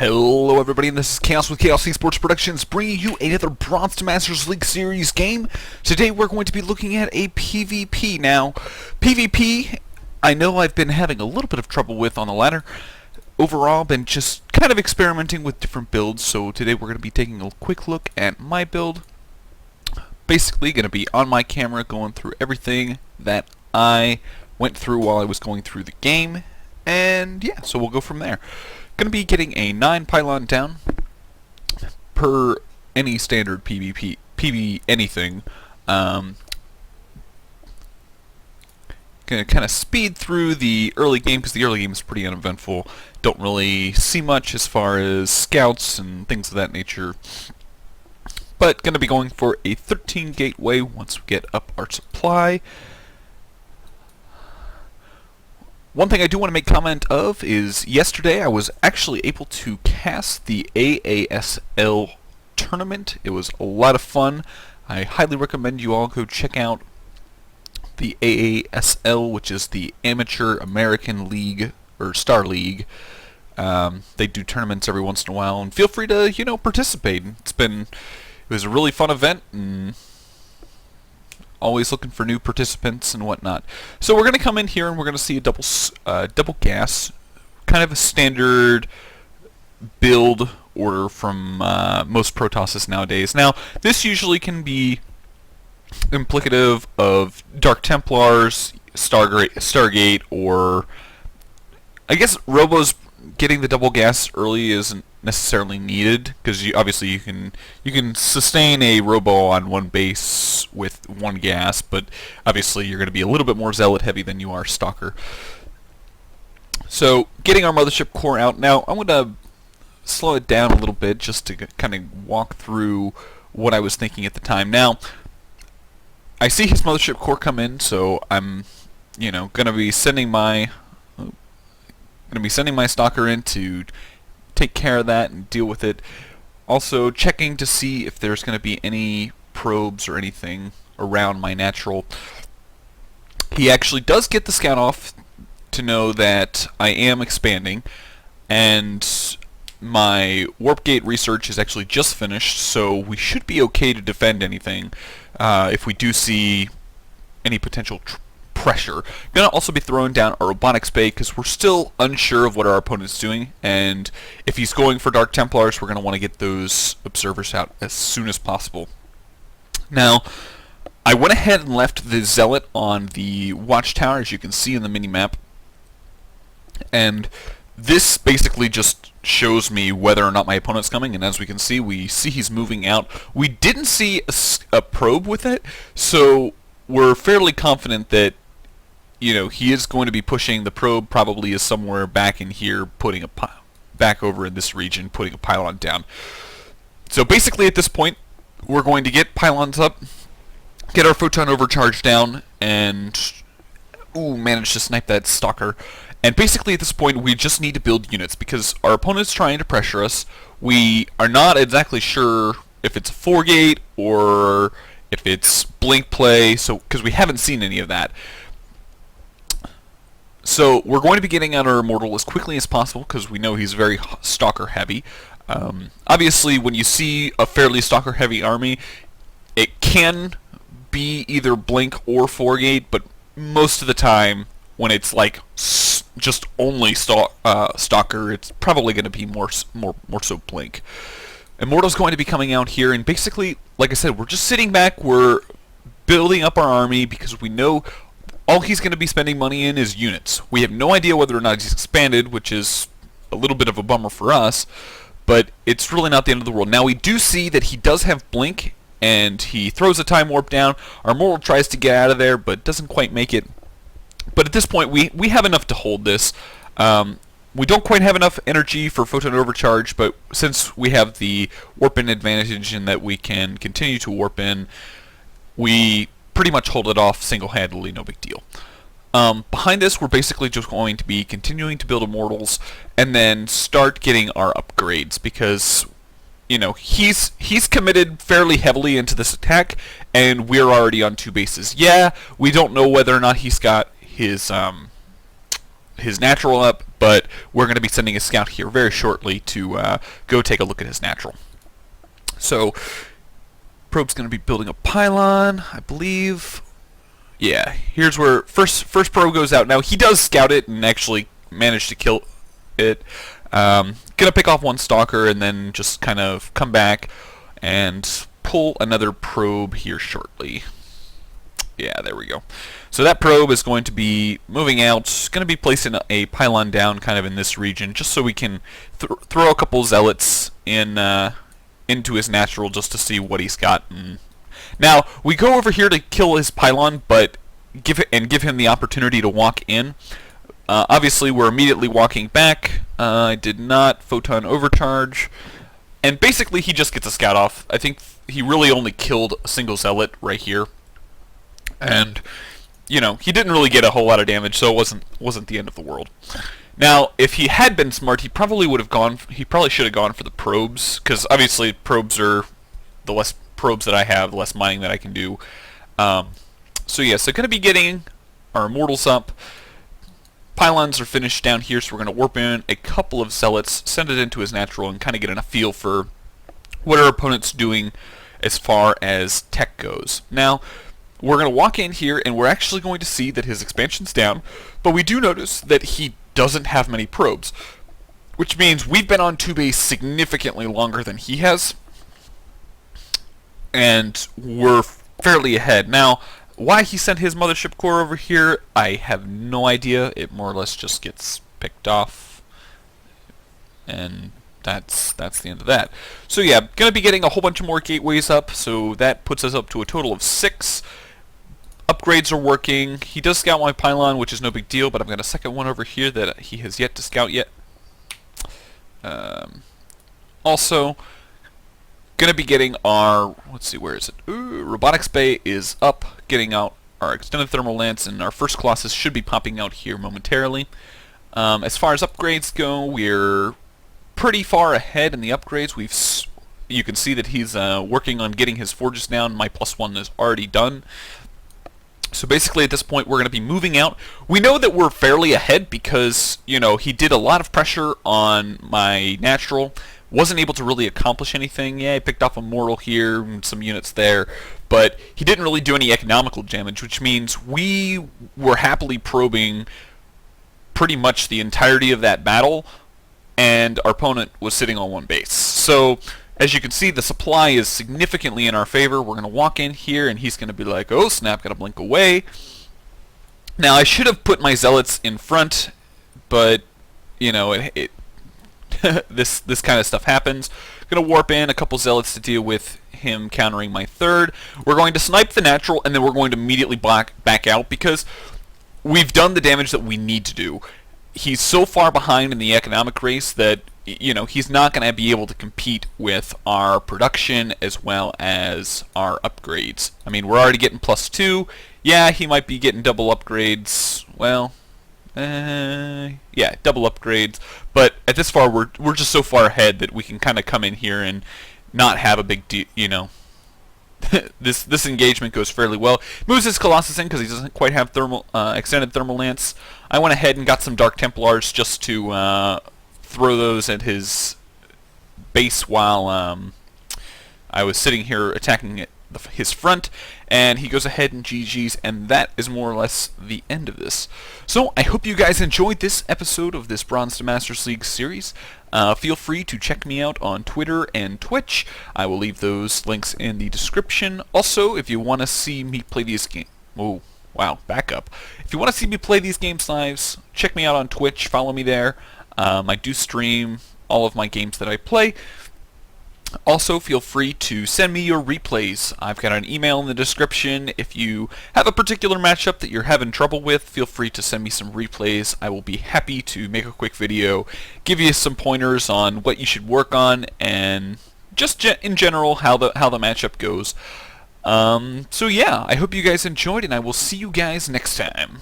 Hello everybody, and this is Chaos with Chaos Esports Productions, bringing you another Bronze to Masters League Series game. Today we're going to be looking at a PvP. Now, PvP, I know I've been having a little bit of trouble with on the ladder. Overall, I've been just kind of experimenting with different builds, so today we're going to be taking a quick look at my build. Basically, going to be on my camera, going through everything that I went through while I was going through the game, and yeah, so we'll go from there. Going to be getting a 9 pylon down per any standard PvP anything. Going to kind of speed through the early game because the early game is pretty uneventful. Don't really see much as far as scouts and things of that nature. But going to be going for a 13 gateway once we get up our supply. One thing I do want to make comment of is yesterday I was actually able to cast the AASL tournament. It was a lot of fun. I highly recommend you all go check out the AASL, which is the Amateur American League, or Star League. They do tournaments every once in a while, and feel free to, participate. It was a really fun event, and always looking for new participants and whatnot. So we're going to come in here and we're going to see a double gas, kind of a standard build order from most Protosses nowadays. Now, this usually can be implicative of Dark Templars, Stargate, or I guess Robos getting the double gas early isn't necessarily needed, because obviously you can sustain a Robo on one base with one gas, but obviously you're going to be a little bit more zealot heavy than you are Stalker. So getting our mothership core out now, I'm going to slow it down a little bit just to kind of walk through what I was thinking at the time. Now I see his mothership core come in, so I'm going to be sending my Stalker in to take care of that and deal with it. Also checking to see if there's going to be any probes or anything around my natural. He actually does get the scout off to know that I am expanding, and my warp gate research is actually just finished, so we should be okay to defend anything if we do see any potential pressure. Gonna also be throwing down our robotics bay because we're still unsure of what our opponent's doing, and if he's going for Dark Templars, we're gonna want to get those observers out as soon as possible. Now, I went ahead and left the Zealot on the watchtower, as you can see in the mini-map, and this basically just shows me whether or not my opponent's coming, and as we see he's moving out. We didn't see a probe with it, so we're fairly confident that he is going to be pushing. The probe probably is somewhere back in here, putting back over in this region, putting a pylon down. So basically at this point, we're going to get pylons up, get our photon overcharge down, and manage to snipe that Stalker. And basically at this point, we just need to build units because our opponent's trying to pressure us. We are not exactly sure if it's a 4-gate or if it's blink play, because we haven't seen any of that. So we're going to be getting out our Immortal as quickly as possible because we know he's very Stalker heavy. Obviously, when you see a fairly Stalker heavy army, it can be either blink or 4-gate, but most of the time, when it's like just only Stalker, it's probably going to be more so blink. Immortal's going to be coming out here, and basically, like I said, we're just sitting back, we're building up our army because we know all he's going to be spending money in is units. We have no idea whether or not he's expanded, which is a little bit of a bummer for us, but it's really not the end of the world. Now we do see that he does have blink, and he throws a time warp down. Our Immortal tries to get out of there, but doesn't quite make it. But at this point, we have enough to hold this. We don't quite have enough energy for photon overcharge, but since we have the warp in advantage in that we can continue to warp in, we pretty much hold it off single-handedly, no big deal. Behind this, we're basically just going to be continuing to build Immortals and then start getting our upgrades because he's committed fairly heavily into this attack, and we're already on 2 bases. Yeah, we don't know whether or not he's got his natural up, but we're going to be sending a scout here very shortly to go take a look at his natural. So, probe's going to be building a pylon, I believe. Yeah, here's where first probe goes out. Now, he does scout it and actually manage to kill it. Gonna pick off one stalker and then just kind of come back and pull another probe here shortly. Yeah, there we go. So that probe is going to be moving out, going to be placing a pylon down kind of in this region, just so we can throw a couple zealots in into his natural just to see what he's got. Now, we go over here to kill his pylon, but give him the opportunity to walk in. Obviously, we're immediately walking back. I did not photon overcharge. And basically, he just gets a scout off. I think he really only killed a single zealot right here. And, you know, he didn't really get a whole lot of damage, so it wasn't the end of the world. Now, if he had been smart, he probably should have gone for the probes, because obviously probes are the less probes that I have, the less mining that I can do. So yeah, so going to be getting our immortals up. Pylons are finished down here, so we're going to warp in a couple of zealots, send it into his natural, and kind of get a feel for what our opponent's doing as far as tech goes. Now, we're going to walk in here, and we're actually going to see that his expansion's down, but we do notice that he doesn't have many probes, which means we've been on 2-base significantly longer than he has, and we're fairly ahead. Now, why he sent his mothership core over here, I have no idea. It more or less just gets picked off, and that's the end of that. So yeah, going to be getting a whole bunch of more gateways up, so that puts us up to a total of 6. Upgrades are working. He does scout my pylon, which is no big deal, but I've got a second one over here that he has yet to scout yet. Also, going to be getting our, let's see, where is it? Ooh, robotics bay is up, getting out our extended thermal lance, and our first Colossus should be popping out here momentarily. As far as upgrades go, we're pretty far ahead in the upgrades. You can see that he's working on getting his forges down. My +1 is already done. So basically at this point we're going to be moving out. We know that we're fairly ahead because, you know, he did a lot of pressure on my natural. Wasn't able to really accomplish anything. Yeah, he picked off a mortal here and some units there, but he didn't really do any economical damage, which means we were happily probing pretty much the entirety of that battle, and our opponent was sitting on one base. So as you can see, the supply is significantly in our favor. We're going to walk in here, and he's going to be like, oh snap, gotta blink away. Now, I should have put my zealots in front, but, you know, this kind of stuff happens. Going to warp in a couple zealots to deal with him countering my third. We're going to snipe the natural, and then we're going to immediately back out, because we've done the damage that we need to do. He's so far behind in the economic race that, you know, he's not going to be able to compete with our production as well as our upgrades. I mean, we're already getting +2. Yeah, he might be getting double upgrades. Well, yeah, double upgrades. But at this far, we're just so far ahead that we can kind of come in here and not have a big deal, you know. This engagement goes fairly well. Moves his Colossus in because he doesn't quite have extended thermal lance. I went ahead and got some Dark Templars just to throw those at his base while I was sitting here attacking his front, and he goes ahead and GG's, and that is more or less the end of this. So I hope you guys enjoyed this episode of this Bronze to Masters League series. Feel free to check me out on Twitter and Twitch. I will leave those links in the description. Also, if you want to see me play these games... Oh, wow, back up. If you want to see me play these games live, check me out on Twitch. Follow me there. I do stream all of my games that I play. Also, feel free to send me your replays. I've got an email in the description. If you have a particular matchup that you're having trouble with, feel free to send me some replays. I will be happy to make a quick video, give you some pointers on what you should work on, and just in general how the matchup goes. So yeah, I hope you guys enjoyed, and I will see you guys next time.